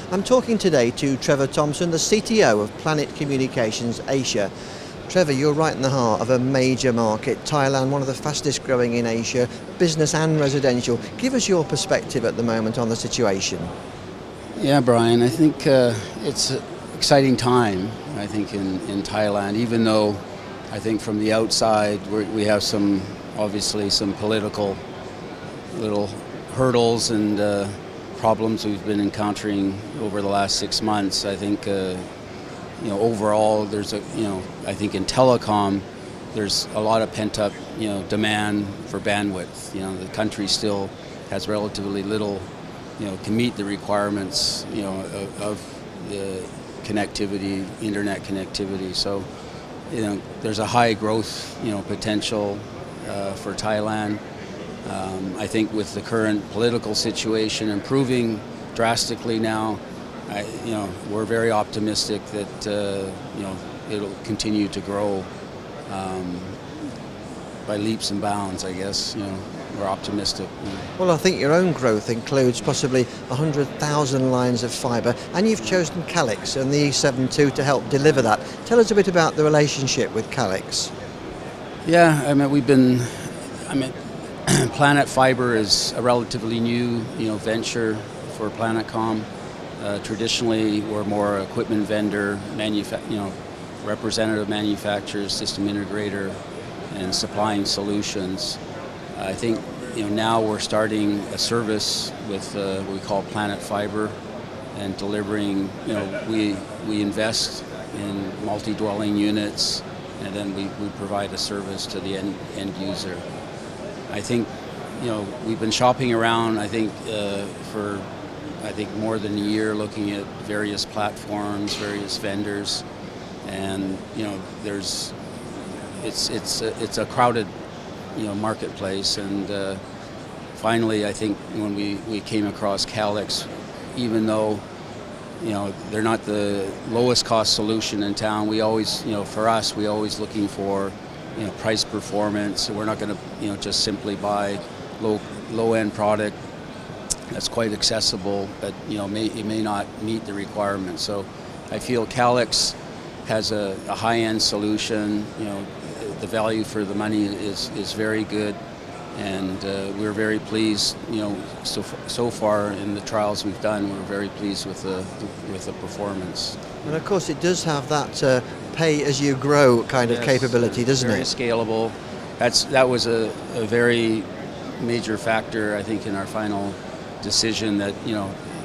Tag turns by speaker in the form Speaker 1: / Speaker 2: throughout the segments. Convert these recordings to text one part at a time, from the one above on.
Speaker 1: I'm talking today to Trevor Thompson, the CTO of Planet Communications Asia. Trevor, you're right in the heart of a major market, Thailand, one of the fastest growing in Asia, business and residential. Give us your perspective at the moment on the situation.
Speaker 2: Yeah, Brian, I think it's an exciting time, I think, in Thailand, even though I think from the outside we have obviously some political little hurdles and problems we've been encountering over the last 6 months. I think overall there's I think in telecom there's a lot of pent-up demand for bandwidth. The country still has relatively little can meet the requirements of the connectivity, internet connectivity. So there's a high growth potential for Thailand. I think with the current political situation improving drastically now, we're very optimistic that it'll continue to grow by leaps and bounds. I guess we're optimistic.
Speaker 1: Well, I think your own growth includes possibly 100,000 lines of fibre, and you've chosen Calix and the E72 to help deliver that. Tell us a bit about the relationship with Calix.
Speaker 2: Yeah, Planet Fiber is a relatively new venture for Planetcomm. Traditionally, we're more equipment vendor, representative manufacturer, system integrator, and supplying solutions. I think now we're starting a service with what we call Planet Fiber, and delivering. We invest in multi-dwelling units, and then we provide a service to the end user. I think we've been shopping around. I think for more than a year, looking at various platforms, various vendors, and it's a crowded marketplace. And finally, I think when we came across Calix, even though they're not the lowest cost solution in town, we always for us we always looking for price performance. We're not going to just simply buy low end product that's quite accessible, but it may not meet the requirements. So I feel Calix has a high end solution. The value for the money is very good, and we're very pleased. So far in the trials we've done, we're very pleased with the performance.
Speaker 1: And of course, it does have that pay as you grow kind of capability, doesn't it?
Speaker 2: Very scalable. That was a very major factor, I think, in our final decision. That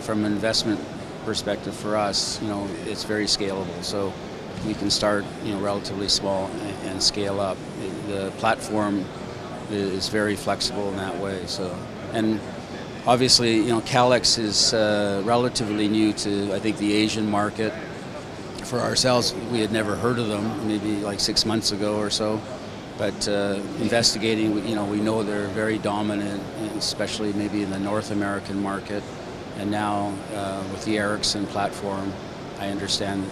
Speaker 2: from an investment perspective for us, it's very scalable. So we can start relatively small and scale up. The platform is very flexible in that way. So, and obviously, Calix is relatively new to, I think, the Asian market. For ourselves, we had never heard of them, maybe like 6 months ago or so. But investigating, we know they're very dominant, especially maybe in the North American market. And now with the Ericsson platform, I understand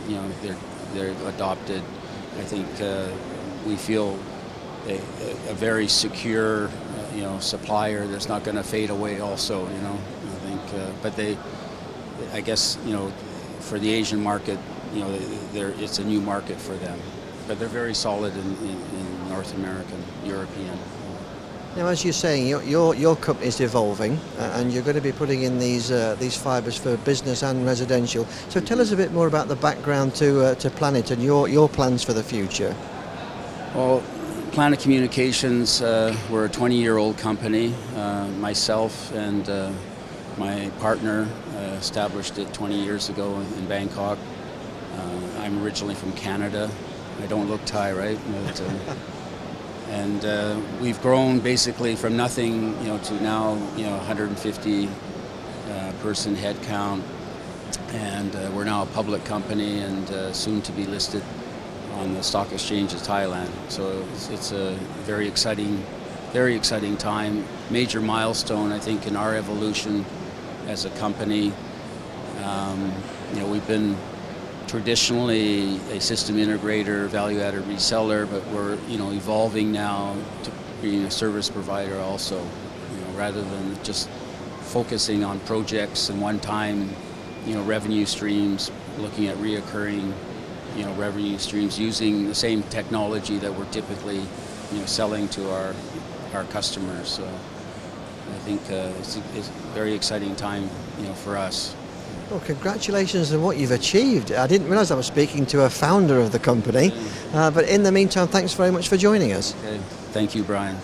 Speaker 2: they're adopted. I think we feel a very secure supplier that's not going to fade away. Also, I think, but I guess for the Asian market, it's a new market for them. But they're very solid in North American, European.
Speaker 1: Now, as you're saying, your company's evolving, and you're going to be putting in these fibres for business and residential. So tell us a bit more about the background to Planet and your plans for the future.
Speaker 2: Well, Planet Communications, we're a 20-year-old company. Myself and my partner established it 20 years ago in Bangkok. I'm originally from Canada. I don't look Thai, right? But, and we've grown basically from nothing, to now, 150 person head count, and we're now a public company and soon to be listed on the stock exchange of Thailand. So it's a very exciting time, major milestone, I think, in our evolution as a company. We've been traditionally a system integrator, value-added reseller, but we're evolving now to being a service provider also. Rather than just focusing on projects and one-time revenue streams, looking at reoccurring revenue streams using the same technology that we're typically selling to our customers. So I think it's a very exciting time for us.
Speaker 1: Well, congratulations on what you've achieved. I didn't realize I was speaking to a founder of the company, but in the meantime, thanks very much for joining us.
Speaker 2: Okay. Thank you, Brian.